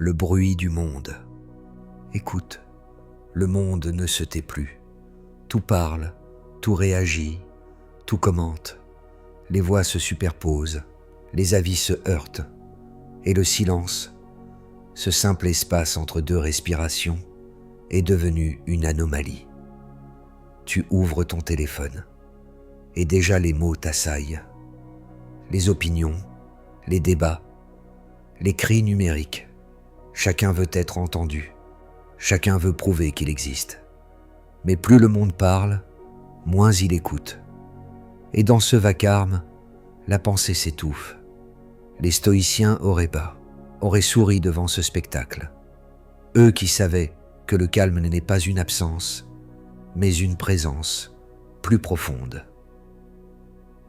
Le bruit du monde. Écoute, le monde ne se tait plus. Tout parle, tout réagit, tout commente. Les voix se superposent, les avis se heurtent. Et le silence, ce simple espace entre deux respirations, est devenu une anomalie. Tu ouvres ton téléphone, et déjà les mots t'assaillent. Les opinions, les débats, les cris numériques. Chacun veut être entendu, chacun veut prouver qu'il existe. Mais plus le monde parle, moins il écoute. Et dans ce vacarme, la pensée s'étouffe. Les stoïciens auraient souri devant ce spectacle. Eux qui savaient que le calme n'est pas une absence, mais une présence plus profonde.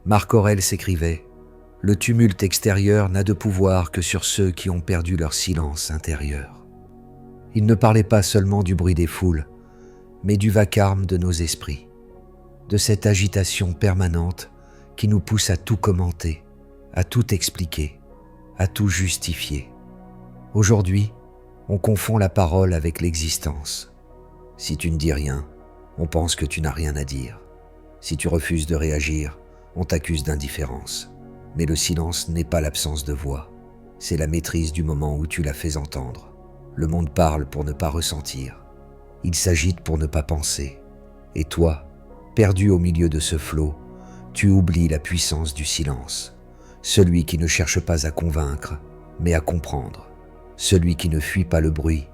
Marc Aurèle s'écrivait « Le tumulte extérieur n'a de pouvoir que sur ceux qui ont perdu leur silence intérieur. » Il ne parlait pas seulement du bruit des foules, mais du vacarme de nos esprits, de cette agitation permanente qui nous pousse à tout commenter, à tout expliquer, à tout justifier. Aujourd'hui, on confond la parole avec l'existence. Si tu ne dis rien, on pense que tu n'as rien à dire. Si tu refuses de réagir, on t'accuse d'indifférence. Mais le silence n'est pas l'absence de voix, c'est la maîtrise du moment où tu la fais entendre. Le monde parle pour ne pas ressentir, il s'agite pour ne pas penser. Et toi, perdu au milieu de ce flot, tu oublies la puissance du silence, celui qui ne cherche pas à convaincre, mais à comprendre, celui qui ne fuit pas le bruit,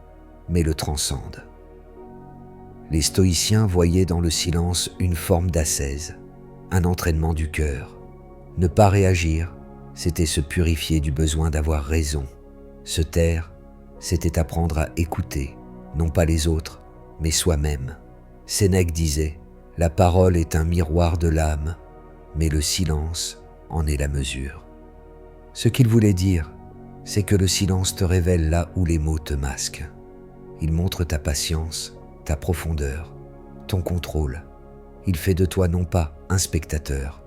mais le transcende. Les stoïciens voyaient dans le silence une forme d'ascèse, un entraînement du cœur. Ne pas réagir, c'était se purifier du besoin d'avoir raison. Se taire, c'était apprendre à écouter, non pas les autres, mais soi-même. Sénèque disait « La parole est un miroir de l'âme, mais le silence en est la mesure. » Ce qu'il voulait dire, c'est que le silence te révèle là où les mots te masquent. Il montre ta patience, ta profondeur, ton contrôle. Il fait de toi non pas un spectateur,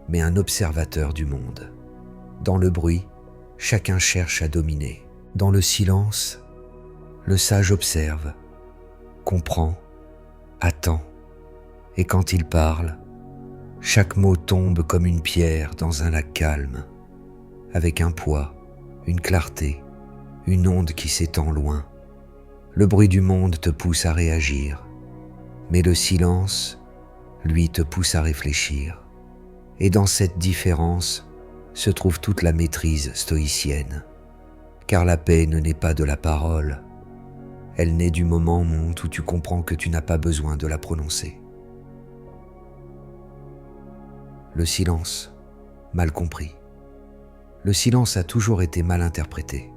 mais un observateur du monde. Dans le bruit, chacun cherche à dominer. Dans le silence, le sage observe, comprend, attend. Et quand il parle, chaque mot tombe comme une pierre dans un lac calme, avec un poids, une clarté, une onde qui s'étend loin. Le bruit du monde te pousse à réagir, mais le silence, lui, te pousse à réfléchir. Et dans cette différence se trouve toute la maîtrise stoïcienne. Car la paix ne naît pas de la parole, elle naît du moment où tu comprends que tu n'as pas besoin de la prononcer. Le silence, mal compris. Le silence a toujours été mal interprété.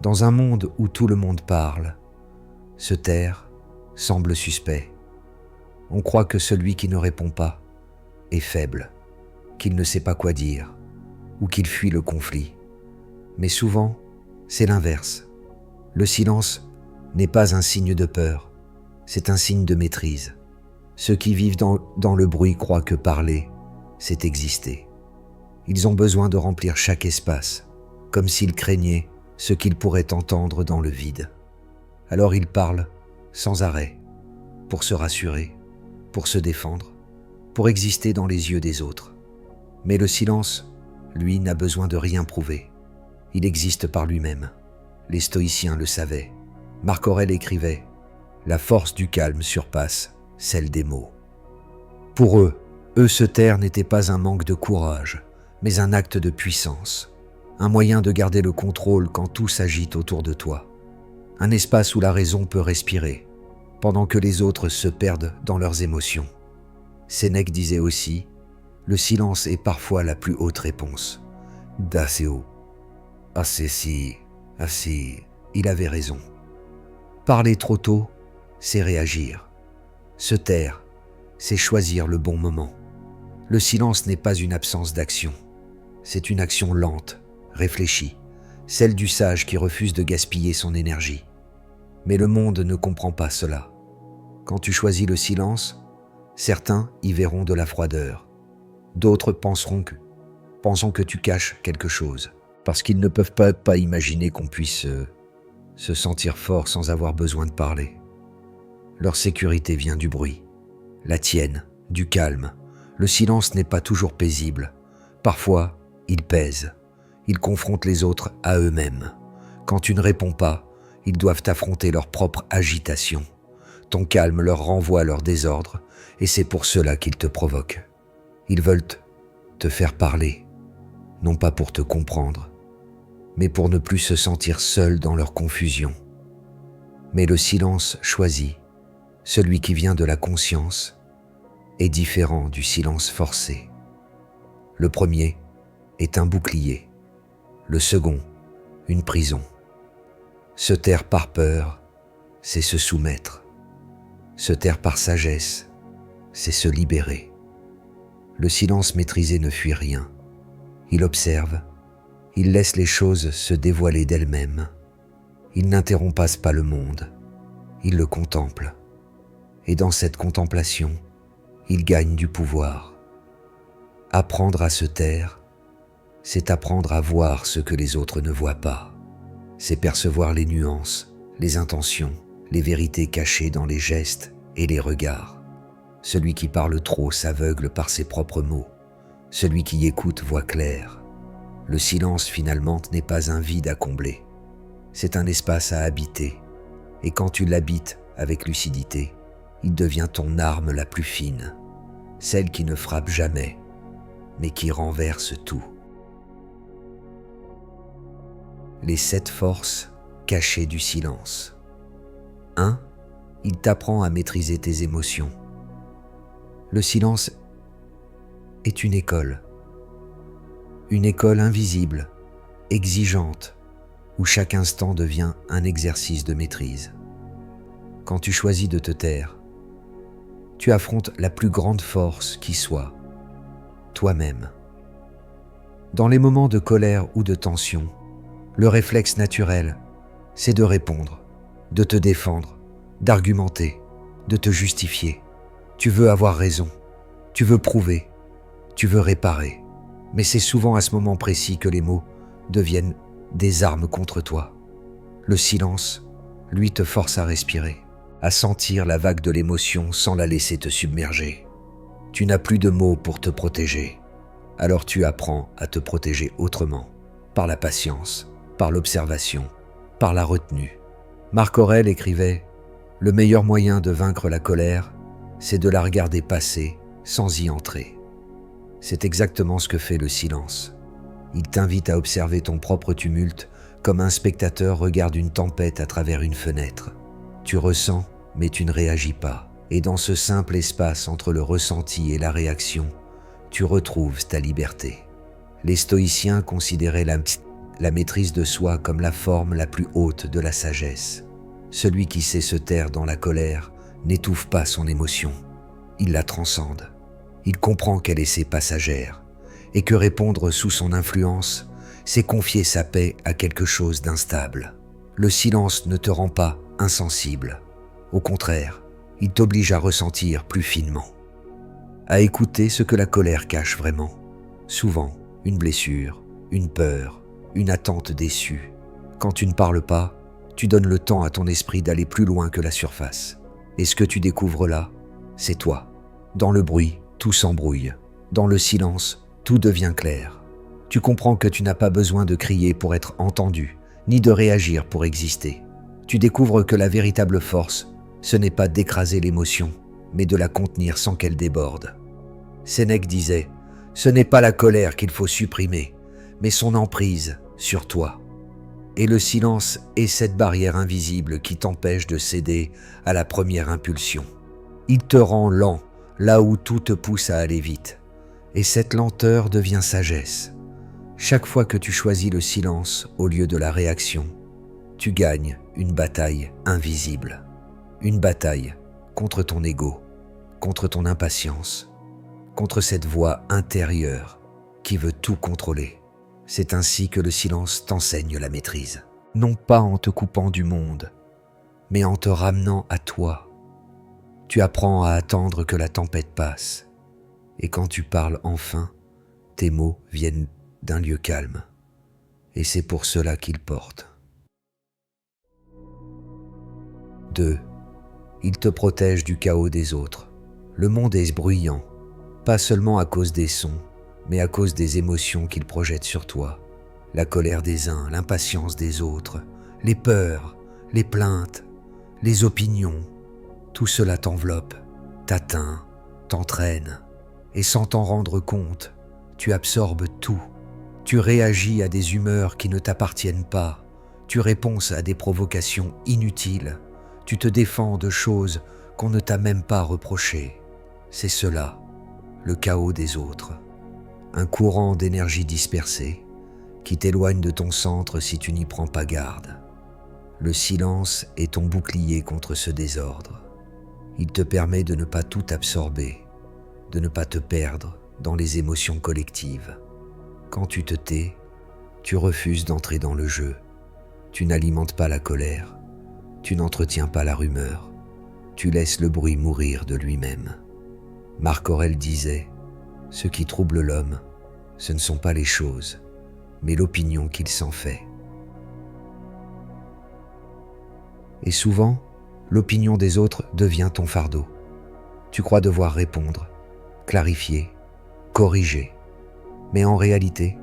Dans un monde où tout le monde parle, se taire semble suspect. On croit que celui qui ne répond pas est faible, qu'il ne sait pas quoi dire, ou qu'il fuit le conflit. Mais souvent, c'est l'inverse. Le silence n'est pas un signe de peur, c'est un signe de maîtrise. Ceux qui vivent dans le bruit croient que parler, c'est exister. Ils ont besoin de remplir chaque espace, comme s'ils craignaient ce qu'ils pourraient entendre dans le vide. Alors ils parlent sans arrêt, pour se rassurer, pour se défendre, pour exister dans les yeux des autres. Mais le silence, lui, n'a besoin de rien prouver. Il existe par lui-même. Les stoïciens le savaient. Marc Aurèle écrivait « La force du calme surpasse celle des mots ». Pour eux se taire n'était pas un manque de courage, mais un acte de puissance, un moyen de garder le contrôle quand tout s'agite autour de toi. Un espace où la raison peut respirer, pendant que les autres se perdent dans leurs émotions. Sénèque disait aussi « Le silence est parfois la plus haute réponse. » D'assez haut. Assez, il avait raison. Parler trop tôt, c'est réagir. Se taire, c'est choisir le bon moment. Le silence n'est pas une absence d'action. C'est une action lente, réfléchie, celle du sage qui refuse de gaspiller son énergie. Mais le monde ne comprend pas cela. Quand tu choisis le silence, certains y verront de la froideur. D'autres pensant que tu caches quelque chose, parce qu'ils ne peuvent pas imaginer qu'on puisse se sentir fort sans avoir besoin de parler. Leur sécurité vient du bruit, la tienne, du calme. Le silence n'est pas toujours paisible. Parfois, il pèse. Ils confrontent les autres à eux-mêmes. Quand tu ne réponds pas, ils doivent affronter leur propre agitation. Ton calme leur renvoie leur désordre, et c'est pour cela qu'ils te provoquent. Ils veulent te faire parler, non pas pour te comprendre, mais pour ne plus se sentir seul dans leur confusion. Mais le silence choisi, celui qui vient de la conscience, est différent du silence forcé. Le premier est un bouclier, le second, une prison. Se taire par peur, c'est se soumettre. Se taire par sagesse, c'est se libérer. Le silence maîtrisé ne fuit rien. Il observe, il laisse les choses se dévoiler d'elles-mêmes. Il n'interrompt pas le monde, il le contemple. Et dans cette contemplation, il gagne du pouvoir. Apprendre à se taire, c'est apprendre à voir ce que les autres ne voient pas. C'est percevoir les nuances, les intentions, les vérités cachées dans les gestes et les regards. Celui qui parle trop s'aveugle par ses propres mots. Celui qui écoute voit clair. Le silence finalement n'est pas un vide à combler. C'est un espace à habiter. Et quand tu l'habites avec lucidité, il devient ton arme la plus fine, celle qui ne frappe jamais, mais qui renverse tout. Les 7 forces cachées du silence. 1. Il t'apprend à maîtriser tes émotions. Le silence est une école invisible, exigeante, où chaque instant devient un exercice de maîtrise. Quand tu choisis de te taire, tu affrontes la plus grande force qui soit, toi-même. Dans les moments de colère ou de tension, le réflexe naturel, c'est de répondre, de te défendre, d'argumenter, de te justifier. Tu veux avoir raison, tu veux prouver, tu veux réparer. Mais c'est souvent à ce moment précis que les mots deviennent des armes contre toi. Le silence, lui, te force à respirer, à sentir la vague de l'émotion sans la laisser te submerger. Tu n'as plus de mots pour te protéger. Alors tu apprends à te protéger autrement, par la patience, par l'observation, par la retenue. Marc Aurèle écrivait « Le meilleur moyen de vaincre la colère, c'est de la regarder passer sans y entrer. » C'est exactement ce que fait le silence. Il t'invite à observer ton propre tumulte comme un spectateur regarde une tempête à travers une fenêtre. Tu ressens, mais tu ne réagis pas. Et dans ce simple espace entre le ressenti et la réaction, tu retrouves ta liberté. Les stoïciens considéraient la maîtrise de soi comme la forme la plus haute de la sagesse. Celui qui sait se taire dans la colère n'étouffe pas son émotion, il la transcende. Il comprend qu'elle est passagère et que répondre sous son influence, c'est confier sa paix à quelque chose d'instable. Le silence ne te rend pas insensible. Au contraire, il t'oblige à ressentir plus finement, à écouter ce que la colère cache vraiment. Souvent, une blessure, une peur, une attente déçue. Quand tu ne parles pas, tu donnes le temps à ton esprit d'aller plus loin que la surface. Et ce que tu découvres là, c'est toi. Dans le bruit, tout s'embrouille. Dans le silence, tout devient clair. Tu comprends que tu n'as pas besoin de crier pour être entendu, ni de réagir pour exister. Tu découvres que la véritable force, ce n'est pas d'écraser l'émotion, mais de la contenir sans qu'elle déborde. Sénèque disait « Ce n'est pas la colère qu'il faut supprimer, mais son emprise sur toi. » Et le silence est cette barrière invisible qui t'empêche de céder à la première impulsion. Il te rend lent, là où tout te pousse à aller vite. Et cette lenteur devient sagesse. Chaque fois que tu choisis le silence au lieu de la réaction, tu gagnes une bataille invisible. Une bataille contre ton ego, contre ton impatience, contre cette voix intérieure qui veut tout contrôler. C'est ainsi que le silence t'enseigne la maîtrise. Non pas en te coupant du monde, mais en te ramenant à toi. Tu apprends à attendre que la tempête passe. Et quand tu parles enfin, tes mots viennent d'un lieu calme. Et c'est pour cela qu'ils portent. 2. Il te protège du chaos des autres. Le monde est bruyant, pas seulement à cause des sons, mais à cause des émotions qu'il projette sur toi. La colère des uns, l'impatience des autres, les peurs, les plaintes, les opinions, tout cela t'enveloppe, t'atteint, t'entraîne, et sans t'en rendre compte, tu absorbes tout. Tu réagis à des humeurs qui ne t'appartiennent pas, tu réponds à des provocations inutiles, tu te défends de choses qu'on ne t'a même pas reprochées. C'est cela, le chaos des autres. Un courant d'énergie dispersée qui t'éloigne de ton centre si tu n'y prends pas garde. Le silence est ton bouclier contre ce désordre. Il te permet de ne pas tout absorber, de ne pas te perdre dans les émotions collectives. Quand tu te tais, tu refuses d'entrer dans le jeu. Tu n'alimentes pas la colère, tu n'entretiens pas la rumeur, tu laisses le bruit mourir de lui-même. Marc Aurèle disait « Ce qui trouble l'homme, ce ne sont pas les choses, mais l'opinion qu'il s'en fait. » Et souvent, l'opinion des autres devient ton fardeau. Tu crois devoir répondre, clarifier, corriger. Mais en réalité,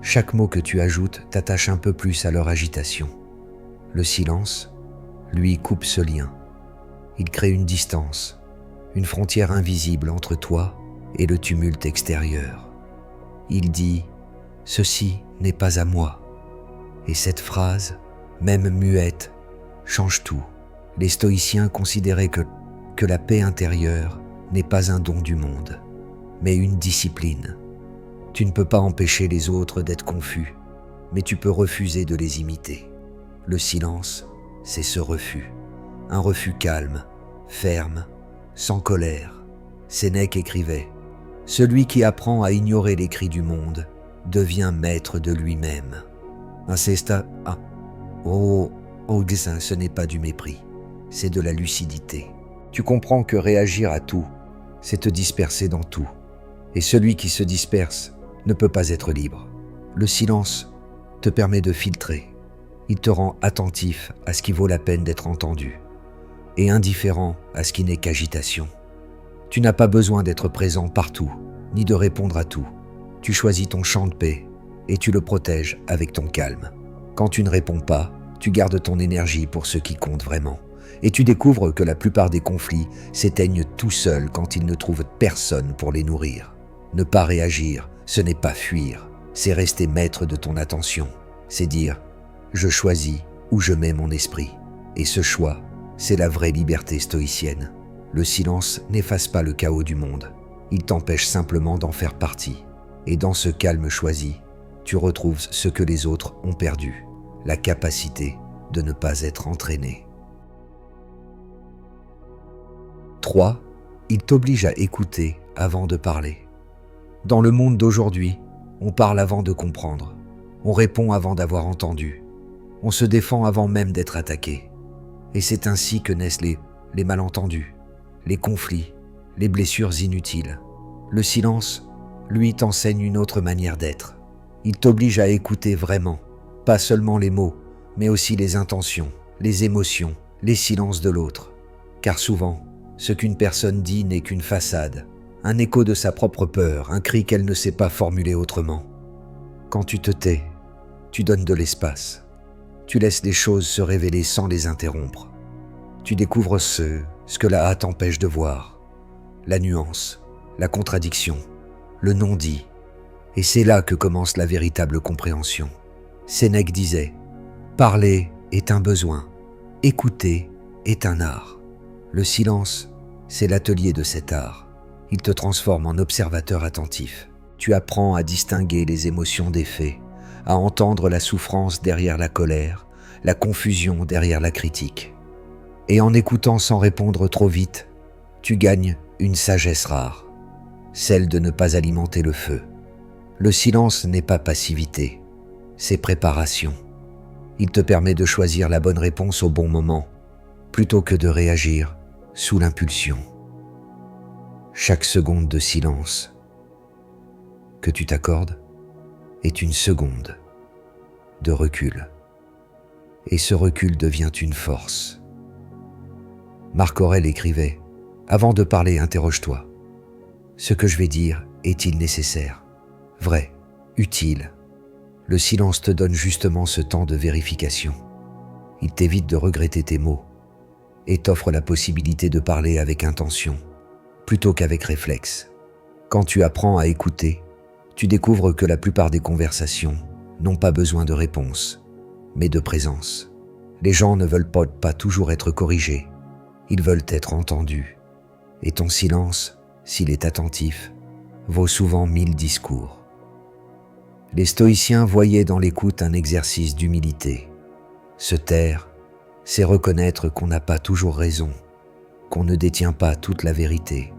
chaque mot que tu ajoutes t'attache un peu plus à leur agitation. Le silence, lui, coupe ce lien. Il crée une distance, une frontière invisible entre toi et le tumulte extérieur. Il dit « Ceci n'est pas à moi ». Et cette phrase, même muette, change tout. Les stoïciens considéraient que la paix intérieure n'est pas un don du monde, mais une discipline. Tu ne peux pas empêcher les autres d'être confus, mais tu peux refuser de les imiter. Le silence, c'est ce refus. Un refus calme, ferme, sans colère. Sénèque écrivait « Celui qui apprend à ignorer les cris du monde devient maître de lui-même. » Ce n'est pas du mépris, c'est de la lucidité. Tu comprends que réagir à tout, c'est te disperser dans tout. Et celui qui se disperse ne peut pas être libre. Le silence te permet de filtrer. Il te rend attentif à ce qui vaut la peine d'être entendu et indifférent à ce qui n'est qu'agitation. Tu n'as pas besoin d'être présent partout, ni de répondre à tout. Tu choisis ton champ de paix et tu le protèges avec ton calme. Quand tu ne réponds pas, tu gardes ton énergie pour ce qui compte vraiment. Et tu découvres que la plupart des conflits s'éteignent tout seuls quand ils ne trouvent personne pour les nourrir. Ne pas réagir, ce n'est pas fuir, c'est rester maître de ton attention. C'est dire « je choisis où je mets mon esprit ». Et ce choix, c'est la vraie liberté stoïcienne. Le silence n'efface pas le chaos du monde, il t'empêche simplement d'en faire partie. Et dans ce calme choisi, tu retrouves ce que les autres ont perdu, la capacité de ne pas être entraîné. 3. Il t'oblige à écouter avant de parler. Dans le monde d'aujourd'hui, on parle avant de comprendre. On répond avant d'avoir entendu. On se défend avant même d'être attaqué. Et c'est ainsi que naissent les malentendus, les conflits, les blessures inutiles. Le silence, lui, t'enseigne une autre manière d'être. Il t'oblige à écouter vraiment, pas seulement les mots, mais aussi les intentions, les émotions, les silences de l'autre. Car souvent, ce qu'une personne dit n'est qu'une façade, un écho de sa propre peur, un cri qu'elle ne sait pas formuler autrement. Quand tu te tais, tu donnes de l'espace. Tu laisses les choses se révéler sans les interrompre. Tu découvres ce que la hâte empêche de voir, la nuance, la contradiction, le non-dit. Et c'est là que commence la véritable compréhension. Sénèque disait « Parler est un besoin, écouter est un art ». Le silence, c'est l'atelier de cet art. Il te transforme en observateur attentif. Tu apprends à distinguer les émotions des faits, à entendre la souffrance derrière la colère, la confusion derrière la critique. Et en écoutant sans répondre trop vite, tu gagnes une sagesse rare, celle de ne pas alimenter le feu. Le silence n'est pas passivité, c'est préparation. Il te permet de choisir la bonne réponse au bon moment, plutôt que de réagir sous l'impulsion. Chaque seconde de silence que tu t'accordes est une seconde de recul. Et ce recul devient une force. Marc Aurèle écrivait « Avant de parler, interroge-toi. Ce que je vais dire est-il nécessaire, vrai, utile ?» Le silence te donne justement ce temps de vérification. Il t'évite de regretter tes mots et t'offre la possibilité de parler avec intention, plutôt qu'avec réflexe. Quand tu apprends à écouter, tu découvres que la plupart des conversations n'ont pas besoin de réponse, mais de présence. Les gens ne veulent pas toujours être corrigés, ils veulent être entendus. Et ton silence, s'il est attentif, vaut souvent 1000 discours. Les stoïciens voyaient dans l'écoute un exercice d'humilité. Se taire, c'est reconnaître qu'on n'a pas toujours raison, qu'on ne détient pas toute la vérité.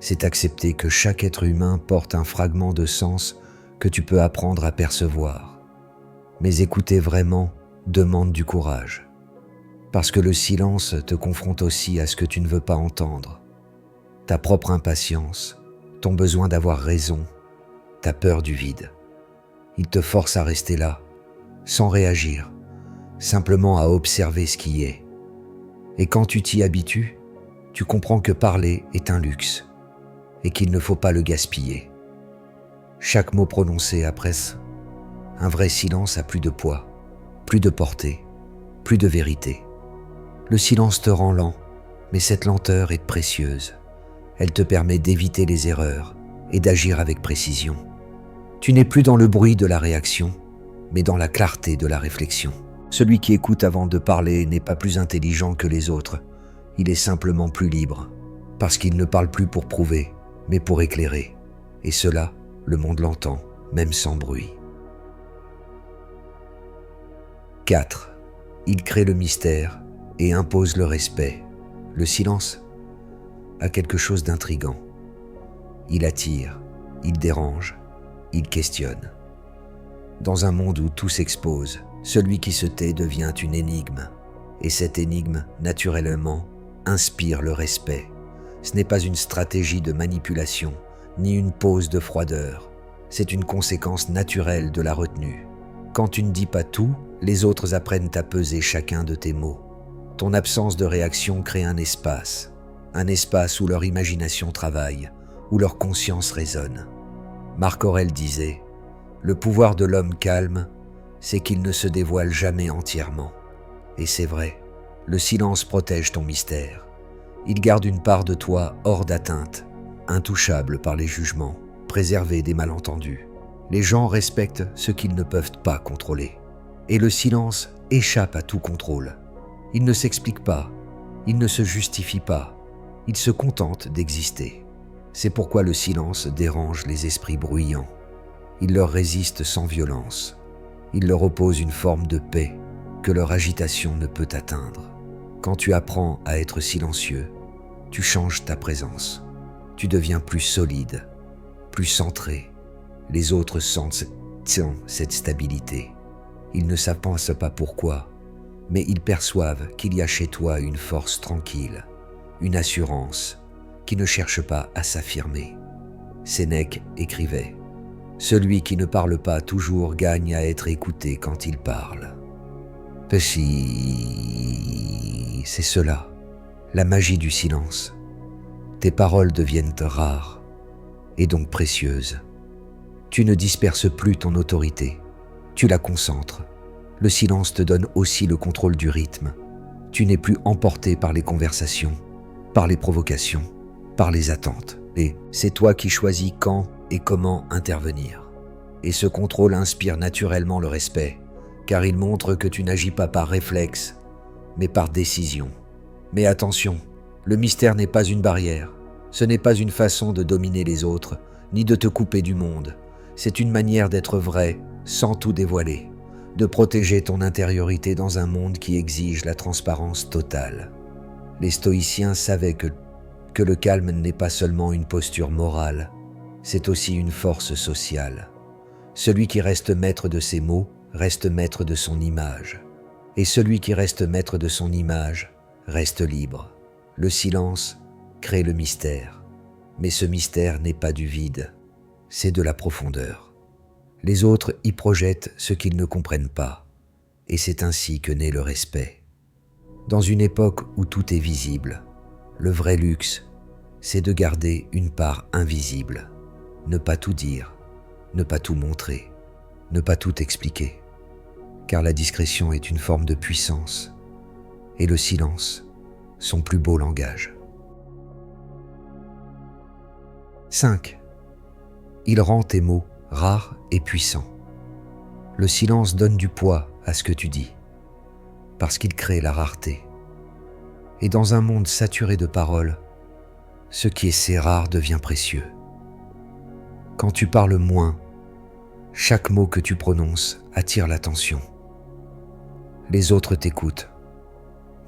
C'est accepter que chaque être humain porte un fragment de sens que tu peux apprendre à percevoir. Mais écouter vraiment demande du courage, parce que le silence te confronte aussi à ce que tu ne veux pas entendre. Ta propre impatience, ton besoin d'avoir raison, ta peur du vide. Il te force à rester là, sans réagir, simplement à observer ce qui est. Et quand tu t'y habitues, tu comprends que parler est un luxe et qu'il ne faut pas le gaspiller. Chaque mot prononcé après un vrai silence a plus de poids, plus de portée, plus de vérité. Le silence te rend lent, mais cette lenteur est précieuse. Elle te permet d'éviter les erreurs et d'agir avec précision. Tu n'es plus dans le bruit de la réaction, mais dans la clarté de la réflexion. Celui qui écoute avant de parler n'est pas plus intelligent que les autres. Il est simplement plus libre, parce qu'il ne parle plus pour prouver, mais pour éclairer. Et cela, le monde l'entend, même sans bruit. 4. Il crée le mystère et impose le respect. Le silence a quelque chose d'intrigant. Il attire, il dérange, il questionne. Dans un monde où tout s'expose, celui qui se tait devient une énigme. Et cette énigme, naturellement, inspire le respect. Ce n'est pas une stratégie de manipulation, ni une pose de froideur. C'est une conséquence naturelle de la retenue. Quand tu ne dis pas tout, les autres apprennent à peser chacun de tes mots. Ton absence de réaction crée un espace où leur imagination travaille, où leur conscience résonne. Marc Aurèle disait « Le pouvoir de l'homme calme, c'est qu'il ne se dévoile jamais entièrement. » Et c'est vrai, le silence protège ton mystère. Il garde une part de toi hors d'atteinte, intouchable par les jugements, préservé des malentendus. Les gens respectent ce qu'ils ne peuvent pas contrôler. Et le silence échappe à tout contrôle. Il ne s'explique pas, il ne se justifie pas, il se contente d'exister. C'est pourquoi le silence dérange les esprits bruyants. Il leur résiste sans violence. Il leur oppose une forme de paix que leur agitation ne peut atteindre. Quand tu apprends à être silencieux, tu changes ta présence. Tu deviens plus solide, plus centré. Les autres sentent cette stabilité. Ils ne savent pas pourquoi, mais ils perçoivent qu'il y a chez toi une force tranquille, une assurance qui ne cherche pas à s'affirmer. Sénèque écrivait « Celui qui ne parle pas toujours gagne à être écouté quand il parle. » C'est cela, la magie du silence. Tes paroles deviennent rares et donc précieuses. Tu ne disperses plus ton autorité, tu la concentres. Le silence te donne aussi le contrôle du rythme. Tu n'es plus emporté par les conversations, par les provocations, par les attentes. Et c'est toi qui choisis quand et comment intervenir. Et ce contrôle inspire naturellement le respect, car il montre que tu n'agis pas par réflexe, mais par décision. Mais attention, le mystère n'est pas une barrière. Ce n'est pas une façon de dominer les autres, ni de te couper du monde. C'est une manière d'être vrai, sans tout dévoiler, de protéger ton intériorité dans un monde qui exige la transparence totale. Les stoïciens savaient que le calme n'est pas seulement une posture morale, c'est aussi une force sociale. Celui qui reste maître de ses mots reste maître de son image. Et celui qui reste maître de son image reste libre. Le silence crée le mystère. Mais ce mystère n'est pas du vide, c'est de la profondeur. Les autres y projettent ce qu'ils ne comprennent pas. Et c'est ainsi que naît le respect. Dans une époque où tout est visible, le vrai luxe, c'est de garder une part invisible, ne pas tout dire, ne pas tout montrer, ne pas tout expliquer, car la discrétion est une forme de puissance, et le silence, son plus beau langage. 5. Il rend tes mots rares et puissants. Le silence donne du poids à ce que tu dis, parce qu'il crée la rareté. Et dans un monde saturé de paroles, ce qui est si rare devient précieux. Quand tu parles moins, chaque mot que tu prononces attire l'attention. Les autres t'écoutent,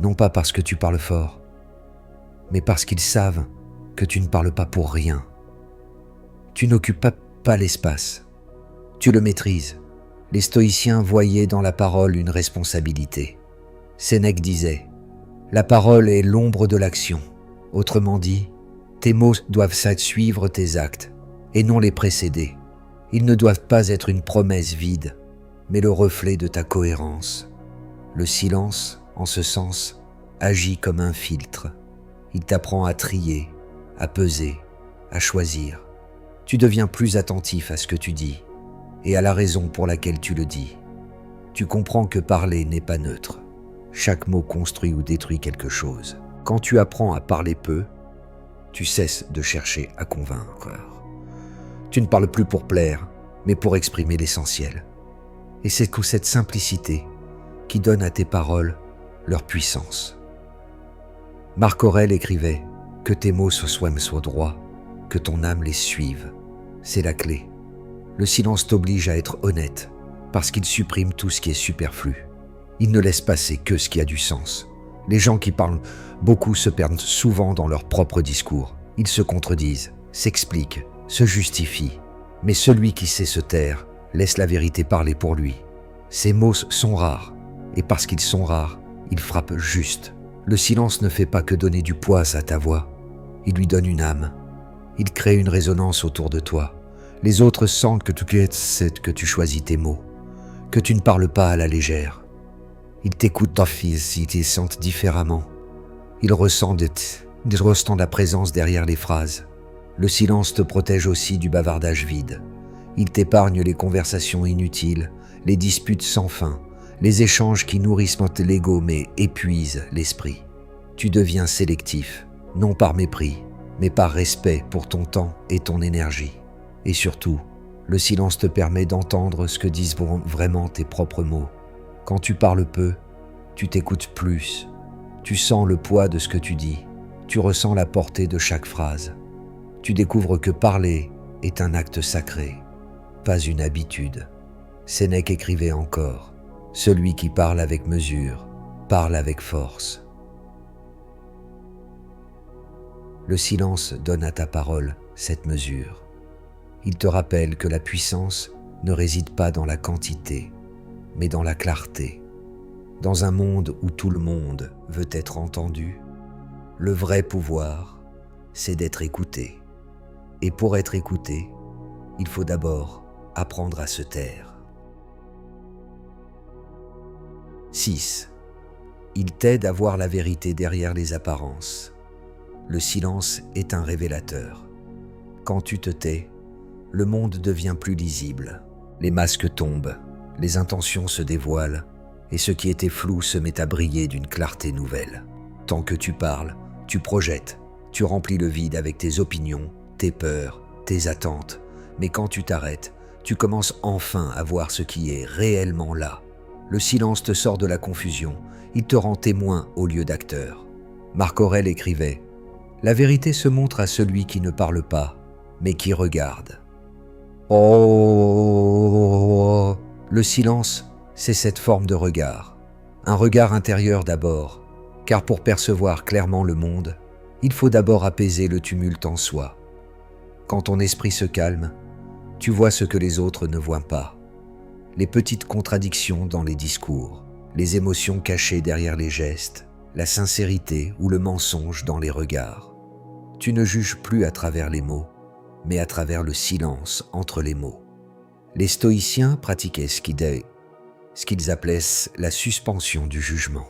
non pas parce que tu parles fort, mais parce qu'ils savent que tu ne parles pas pour rien. Tu n'occupes pas l'espace, tu le maîtrises. Les stoïciens voyaient dans la parole une responsabilité. Sénèque disait « La parole est l'ombre de l'action ». Autrement dit, tes mots doivent suivre tes actes et non les précéder. Ils ne doivent pas être une promesse vide, mais le reflet de ta cohérence. Le silence, en ce sens, agit comme un filtre. Il t'apprend à trier, à peser, à choisir. Tu deviens plus attentif à ce que tu dis et à la raison pour laquelle tu le dis. Tu comprends que parler n'est pas neutre. Chaque mot construit ou détruit quelque chose. Quand tu apprends à parler peu, tu cesses de chercher à convaincre. Tu ne parles plus pour plaire, mais pour exprimer l'essentiel. Et c'est cette simplicité qui donne à tes paroles leur puissance. Marc Aurèle écrivait « Que tes mots soient droits, que ton âme les suive ». C'est la clé. Le silence t'oblige à être honnête, parce qu'il supprime tout ce qui est superflu. Il ne laisse passer que ce qui a du sens. Les gens qui parlent beaucoup se perdent souvent dans leur propre discours. Ils se contredisent, s'expliquent, se justifient. Mais celui qui sait se taire laisse la vérité parler pour lui. Ces mots sont rares, et parce qu'ils sont rares, ils frappent juste. Le silence ne fait pas que donner du poids à ta voix, il lui donne une âme. Il crée une résonance autour de toi. Les autres sentent que tu choisis tes mots, que tu ne parles pas à la légère. Ils t'écoutent d'office, ils te sentent différemment. Ils ressentent la présence derrière les phrases. Le silence te protège aussi du bavardage vide. Il t'épargne les conversations inutiles, les disputes sans fin, les échanges qui nourrissent l'ego mais épuisent l'esprit. Tu deviens sélectif, non par mépris, mais par respect pour ton temps et ton énergie. Et surtout, le silence te permet d'entendre ce que disent vraiment tes propres mots. Quand tu parles peu, tu t'écoutes plus. Tu sens le poids de ce que tu dis. Tu ressens la portée de chaque phrase. Tu découvres que parler est un acte sacré, pas une habitude. Sénèque écrivait encore « Celui qui parle avec mesure, parle avec force ». Le silence donne à ta parole cette mesure. Il te rappelle que la puissance ne réside pas dans la quantité, mais dans la clarté. Dans un monde où tout le monde veut être entendu, le vrai pouvoir, c'est d'être écouté. Et pour être écouté, il faut d'abord apprendre à se taire. 6. Il t'aide à voir la vérité derrière les apparences. Le silence est un révélateur. Quand tu te tais, le monde devient plus lisible. Les masques tombent, les intentions se dévoilent, et ce qui était flou se met à briller d'une clarté nouvelle. Tant que tu parles, tu projettes, tu remplis le vide avec tes opinions, tes peurs, tes attentes. Mais quand tu t'arrêtes, tu commences enfin à voir ce qui est réellement là. Le silence te sort de la confusion, il te rend témoin au lieu d'acteur. Marc Aurèle écrivait « La vérité se montre à celui qui ne parle pas, mais qui regarde. » Oh, le silence, c'est cette forme de regard. Un regard intérieur d'abord, car pour percevoir clairement le monde, il faut d'abord apaiser le tumulte en soi. Quand ton esprit se calme, tu vois ce que les autres ne voient pas. Les petites contradictions dans les discours, les émotions cachées derrière les gestes, la sincérité ou le mensonge dans les regards. Tu ne juges plus à travers les mots, mais à travers le silence entre les mots. Les stoïciens pratiquaient ce qu'ils appelaient la suspension du jugement.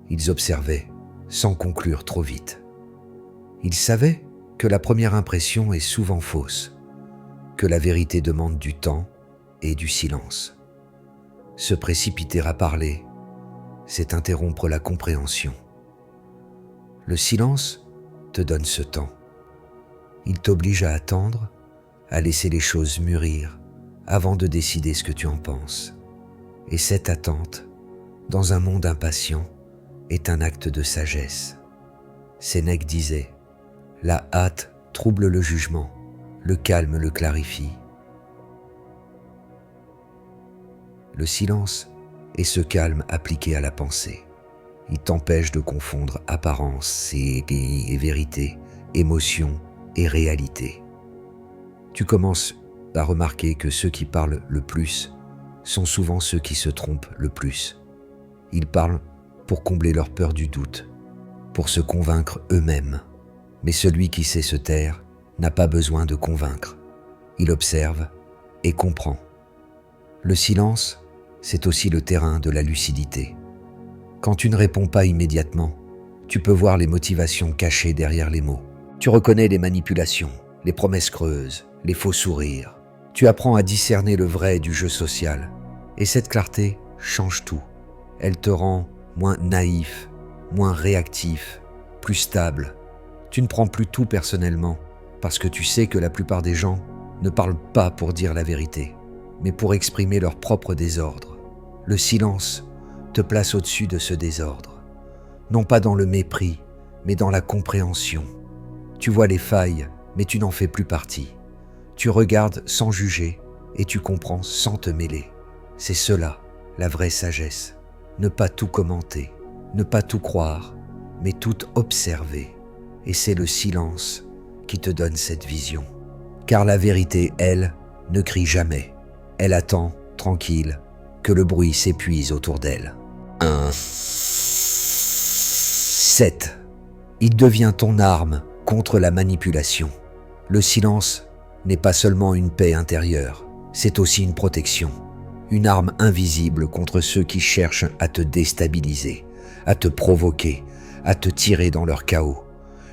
Ils observaient, sans conclure trop vite. Ils savaient que la première impression est souvent fausse, que la vérité demande du temps et du silence. Se précipiter à parler, c'est interrompre la compréhension. Le silence te donne ce temps. Il t'oblige à attendre, à laisser les choses mûrir avant de décider ce que tu en penses. Et cette attente, dans un monde impatient, est un acte de sagesse. Sénèque disait « La hâte trouble le jugement, le calme le clarifie. » Le silence est ce calme appliqué à la pensée. Il t'empêche de confondre apparence et vérité, émotion et réalité. Tu commences par remarquer que ceux qui parlent le plus sont souvent ceux qui se trompent le plus. Ils parlent pour combler leur peur du doute, pour se convaincre eux-mêmes. Mais celui qui sait se taire n'a pas besoin de convaincre. Il observe et comprend. Le silence, c'est aussi le terrain de la lucidité. Quand tu ne réponds pas immédiatement, tu peux voir les motivations cachées derrière les mots. Tu reconnais les manipulations, les promesses creuses, les faux sourires. Tu apprends à discerner le vrai du jeu social. Et cette clarté change tout. Elle te rend moins naïf, moins réactif, plus stable. Tu ne prends plus tout personnellement, parce que tu sais que la plupart des gens ne parlent pas pour dire la vérité, mais pour exprimer leur propre désordre. Le silence te place au-dessus de ce désordre, non pas dans le mépris, mais dans la compréhension. Tu vois les failles, mais tu n'en fais plus partie. Tu regardes sans juger et tu comprends sans te mêler. C'est cela, la vraie sagesse. Ne pas tout commenter, ne pas tout croire, mais tout observer. Et c'est le silence qui te donne cette vision. Car la vérité, elle, ne crie jamais. Elle attend, tranquille, que le bruit s'épuise autour d'elle. 7. Il devient ton arme contre la manipulation. Le silence n'est pas seulement une paix intérieure, c'est aussi une protection. Une arme invisible contre ceux qui cherchent à te déstabiliser, à te provoquer, à te tirer dans leur chaos.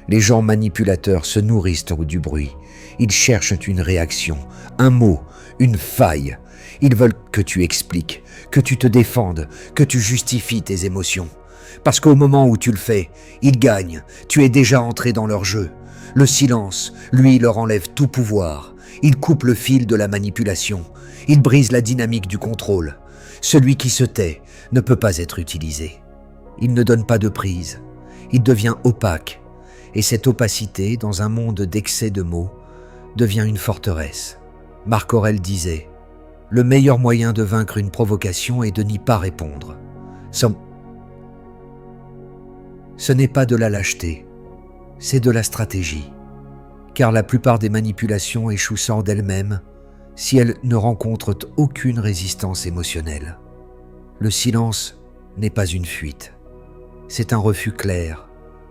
Les gens manipulateurs se nourrissent du bruit. Ils cherchent une réaction, un mot, une faille. Ils veulent que tu expliques, que tu te défendes, que tu justifies tes émotions. Parce qu'au moment où tu le fais, ils gagnent. Tu es déjà entré dans leur jeu. Le silence, lui, leur enlève tout pouvoir. Il coupe le fil de la manipulation. Il brise la dynamique du contrôle. Celui qui se tait ne peut pas être utilisé. Il ne donne pas de prise. Il devient opaque. Et cette opacité, dans un monde d'excès de mots, devient une forteresse. Marc Aurèle disait « Le meilleur moyen de vaincre une provocation est de n'y pas répondre. » Ce n'est pas de la lâcheté, c'est de la stratégie. Car la plupart des manipulations échouent sans d'elles-mêmes si elles ne rencontrent aucune résistance émotionnelle. Le silence n'est pas une fuite. C'est un refus clair,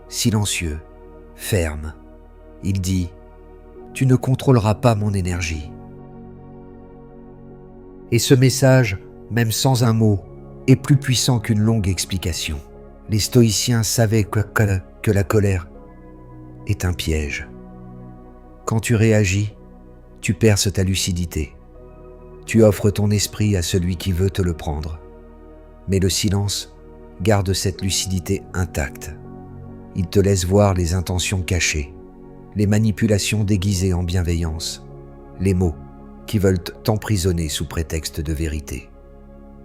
silencieux, ferme. Il dit « Tu ne contrôleras pas mon énergie. » Et ce message, même sans un mot, est plus puissant qu'une longue explication. Les stoïciens savaient que la colère est un piège. Quand tu réagis, tu perces ta lucidité. Tu offres ton esprit à celui qui veut te le prendre. Mais le silence garde cette lucidité intacte. Il te laisse voir les intentions cachées, les manipulations déguisées en bienveillance, les mots qui veulent t'emprisonner sous prétexte de vérité.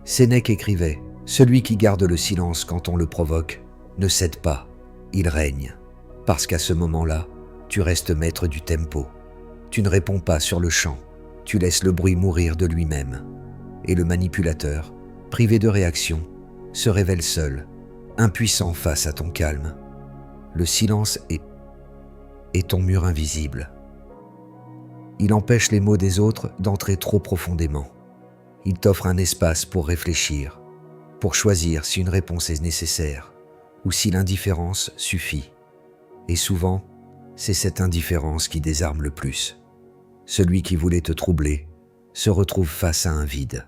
Sénèque écrivait « Celui qui garde le silence quand on le provoque ne cède pas, il règne. Parce qu'à ce moment-là, tu restes maître du tempo. Tu ne réponds pas sur le champ, tu laisses le bruit mourir de lui-même. Et le manipulateur, privé de réaction, se révèle seul, impuissant face à ton calme. Le silence est ton mur invisible. Il empêche les mots des autres d'entrer trop profondément. Il t'offre un espace pour réfléchir, pour choisir si une réponse est nécessaire ou si l'indifférence suffit. Et souvent, c'est cette indifférence qui désarme le plus. Celui qui voulait te troubler se retrouve face à un vide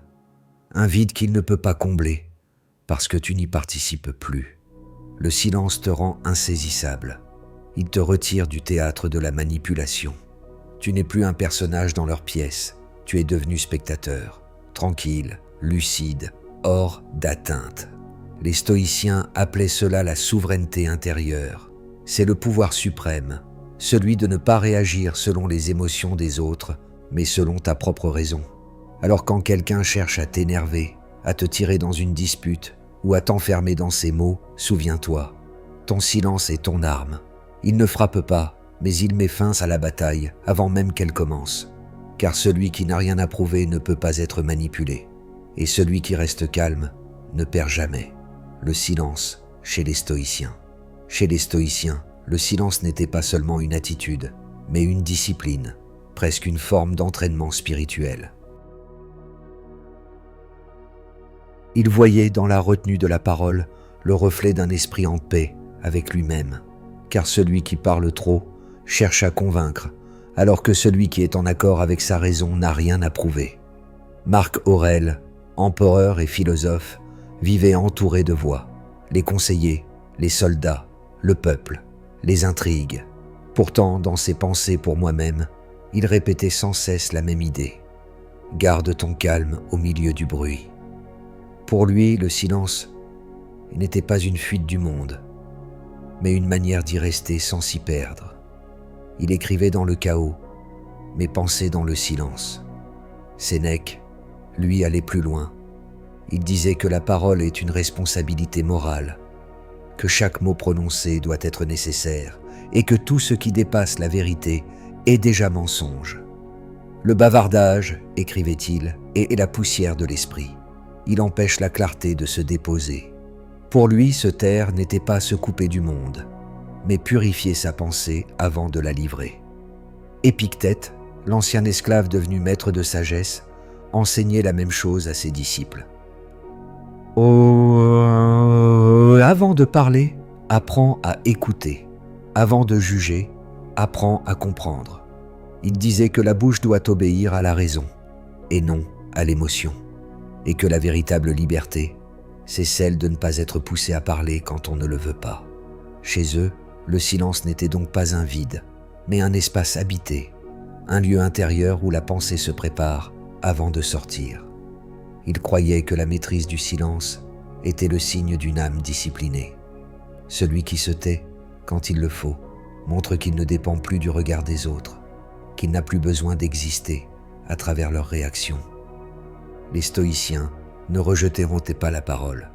qu'il ne peut pas combler parce que tu n'y participes plus. Le silence te rend insaisissable. Il te retire du théâtre de la manipulation. Tu n'es plus un personnage dans leur pièce, tu es devenu spectateur, tranquille, lucide, hors d'atteinte. Les stoïciens appelaient cela la souveraineté intérieure. C'est le pouvoir suprême, celui de ne pas réagir selon les émotions des autres, mais selon ta propre raison. Alors quand quelqu'un cherche à t'énerver, à te tirer dans une dispute ou à t'enfermer dans ses mots, souviens-toi, ton silence est ton arme. Il ne frappe pas, mais il met fin à la bataille avant même qu'elle commence. Car celui qui n'a rien à prouver ne peut pas être manipulé. Et celui qui reste calme ne perd jamais. Le silence chez les stoïciens. Chez les stoïciens, le silence n'était pas seulement une attitude, mais une discipline, presque une forme d'entraînement spirituel. Il voyait dans la retenue de la parole le reflet d'un esprit en paix avec lui-même, car celui qui parle trop cherche à convaincre, alors que celui qui est en accord avec sa raison n'a rien à prouver. Marc Aurèle, empereur et philosophe, vivait entouré de voix, les conseillers, les soldats, le peuple, les intrigues. Pourtant, dans ses pensées pour moi-même, il répétait sans cesse la même idée. Garde ton calme au milieu du bruit. Pour lui, le silence n'était pas une fuite du monde, mais une manière d'y rester sans s'y perdre. Il écrivait dans le chaos, mais pensait dans le silence. Sénèque, lui, allait plus loin. Il disait que la parole est une responsabilité morale, que chaque mot prononcé doit être nécessaire et que tout ce qui dépasse la vérité est déjà mensonge. Le bavardage, écrivait-il, est la poussière de l'esprit. Il empêche la clarté de se déposer. Pour lui, se taire n'était pas se couper du monde, mais purifier sa pensée avant de la livrer. Épictète, l'ancien esclave devenu maître de sagesse, enseignait la même chose à ses disciples. Avant de parler, apprends à écouter. Avant de juger, apprends à comprendre. Il disait que la bouche doit obéir à la raison, et non à l'émotion. Et que la véritable liberté, c'est celle de ne pas être poussé à parler quand on ne le veut pas. Chez eux, le silence n'était donc pas un vide, mais un espace habité, un lieu intérieur où la pensée se prépare avant de sortir. Ils croyaient que la maîtrise du silence était le signe d'une âme disciplinée. Celui qui se tait, quand il le faut, montre qu'il ne dépend plus du regard des autres, qu'il n'a plus besoin d'exister à travers leurs réactions. Les stoïciens ne rejetèrent pas la parole.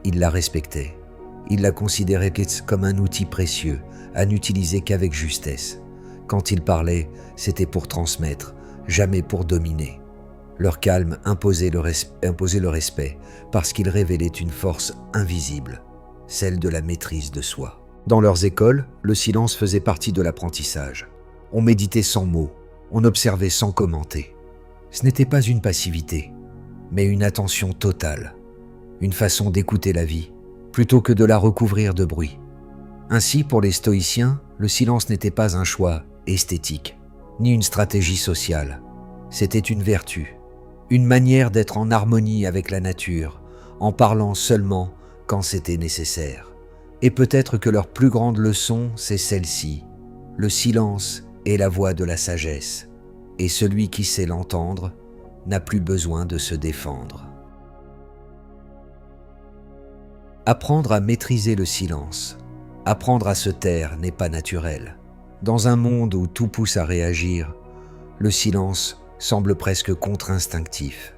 Ils la respectaient. Ils la considéraient comme un outil précieux, à n'utiliser qu'avec justesse. Quand ils parlaient, c'était pour transmettre, jamais pour dominer. Leur calme imposait le respect, parce qu'il révélait une force invisible, celle de la maîtrise de soi. Dans leurs écoles, le silence faisait partie de l'apprentissage. On méditait sans mots, on observait sans commenter. Ce n'était pas une passivité, mais une attention totale, une façon d'écouter la vie, plutôt que de la recouvrir de bruit. Ainsi, pour les stoïciens, le silence n'était pas un choix esthétique, ni une stratégie sociale. C'était une vertu, une manière d'être en harmonie avec la nature, en parlant seulement quand c'était nécessaire. Et peut-être que leur plus grande leçon, c'est celle-ci. Le silence est la voix de la sagesse, et celui qui sait l'entendre n'a plus besoin de se défendre. Apprendre à maîtriser le silence, apprendre à se taire n'est pas naturel. Dans un monde où tout pousse à réagir, le silence semble presque contre-instinctif.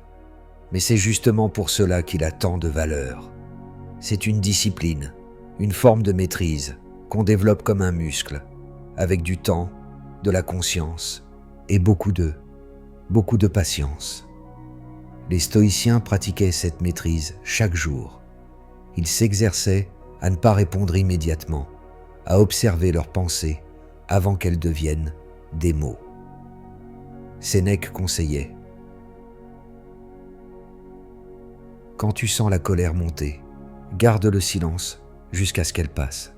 Mais c'est justement pour cela qu'il a tant de valeur. C'est une discipline, une forme de maîtrise qu'on développe comme un muscle, avec du temps, de la conscience et beaucoup de patience. Les stoïciens pratiquaient cette maîtrise chaque jour. Ils s'exerçaient à ne pas répondre immédiatement, à observer leurs pensées avant qu'elles deviennent des mots. Sénèque conseillait : quand tu sens la colère monter, garde le silence jusqu'à ce qu'elle passe.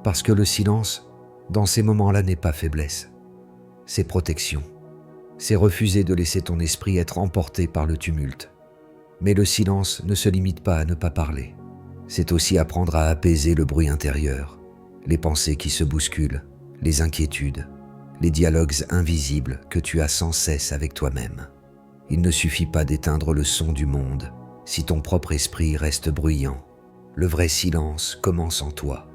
Parce que le silence, dans ces moments-là, n'est pas faiblesse, c'est protection. C'est refuser de laisser ton esprit être emporté par le tumulte. Mais le silence ne se limite pas à ne pas parler. C'est aussi apprendre à apaiser le bruit intérieur, les pensées qui se bousculent, les inquiétudes, les dialogues invisibles que tu as sans cesse avec toi-même. Il ne suffit pas d'éteindre le son du monde si ton propre esprit reste bruyant. Le vrai silence commence en toi.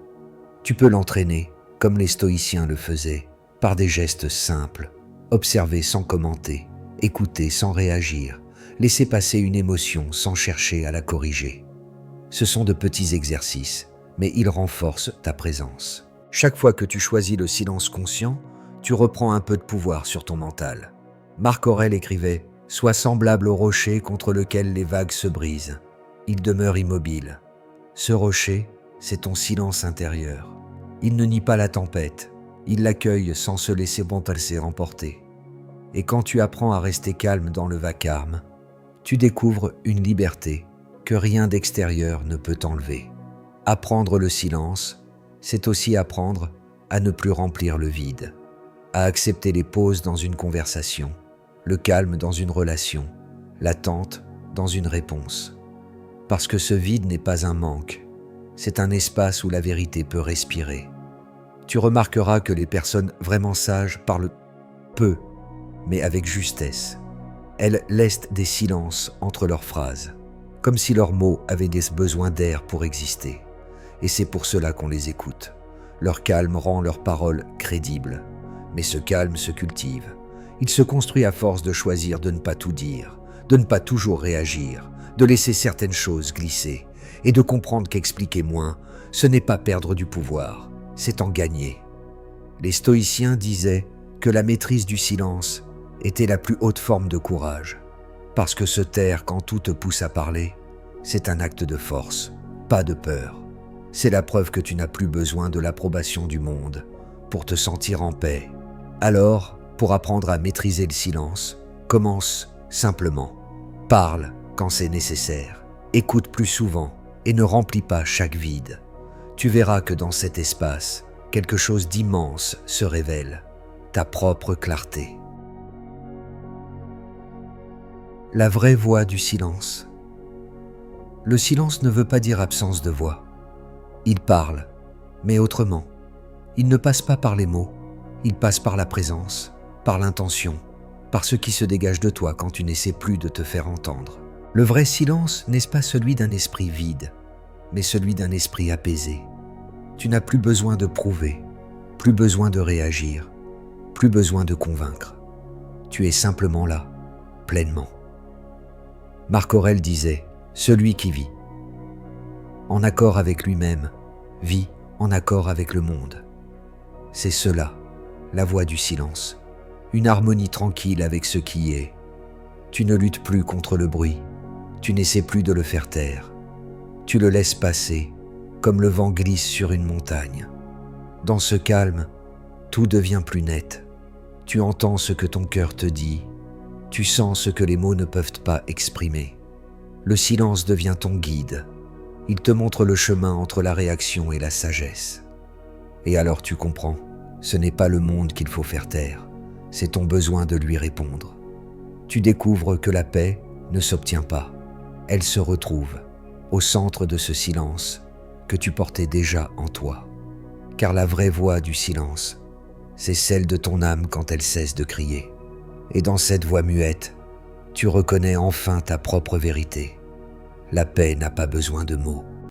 Tu peux l'entraîner, comme les stoïciens le faisaient, par des gestes simples, observer sans commenter, écouter sans réagir, laisser passer une émotion sans chercher à la corriger. Ce sont de petits exercices, mais ils renforcent ta présence. Chaque fois que tu choisis le silence conscient, tu reprends un peu de pouvoir sur ton mental. Marc Aurèle écrivait « Sois semblable au rocher contre lequel les vagues se brisent. Il demeure immobile. » Ce rocher, c'est ton silence intérieur. Il ne nie pas la tempête. Il l'accueille sans se laisser emporter. Et quand tu apprends à rester calme dans le vacarme, tu découvres une liberté que rien d'extérieur ne peut t'enlever. Apprendre le silence, c'est aussi apprendre à ne plus remplir le vide, à accepter les pauses dans une conversation, le calme dans une relation, l'attente dans une réponse. Parce que ce vide n'est pas un manque, c'est un espace où la vérité peut respirer. Tu remarqueras que les personnes vraiment sages parlent peu, mais avec justesse. Elles laissent des silences entre leurs phrases, comme si leurs mots avaient des besoins d'air pour exister. Et c'est pour cela qu'on les écoute. Leur calme rend leurs paroles crédibles. Mais ce calme se cultive. Il se construit à force de choisir de ne pas tout dire, de ne pas toujours réagir, de laisser certaines choses glisser, et de comprendre qu'expliquer moins, ce n'est pas perdre du pouvoir, c'est en gagner. Les stoïciens disaient que la maîtrise du silence était la plus haute forme de courage, parce que se taire quand tout te pousse à parler, c'est un acte de force, pas de peur. C'est la preuve que tu n'as plus besoin de l'approbation du monde pour te sentir en paix. Alors, pour apprendre à maîtriser le silence, commence simplement. Parle quand c'est nécessaire, écoute plus souvent et ne remplis pas chaque vide. Tu verras que dans cet espace, quelque chose d'immense se révèle, ta propre clarté. La vraie voix du silence. Le silence ne veut pas dire absence de voix. Il parle, mais autrement. Il ne passe pas par les mots, il passe par la présence, par l'intention, par ce qui se dégage de toi quand tu n'essaies plus de te faire entendre. Le vrai silence n'est pas celui d'un esprit vide, mais celui d'un esprit apaisé. Tu n'as plus besoin de prouver, plus besoin de réagir, plus besoin de convaincre. Tu es simplement là, pleinement. Marc Aurèle disait « Celui qui vit en accord avec lui-même, vit en accord avec le monde. » C'est cela, la voie du silence, une harmonie tranquille avec ce qui est. Tu ne luttes plus contre le bruit, tu n'essaies plus de le faire taire. Tu le laisses passer, comme le vent glisse sur une montagne. Dans ce calme, tout devient plus net. Tu entends ce que ton cœur te dit, tu sens ce que les mots ne peuvent pas exprimer. Le silence devient ton guide. Il te montre le chemin entre la réaction et la sagesse. Et alors tu comprends, ce n'est pas le monde qu'il faut faire taire, c'est ton besoin de lui répondre. Tu découvres que la paix ne s'obtient pas, elle se retrouve au centre de ce silence que tu portais déjà en toi. Car la vraie voix du silence, c'est celle de ton âme quand elle cesse de crier. Et dans cette voix muette, tu reconnais enfin ta propre vérité. La paix n'a pas besoin de mots.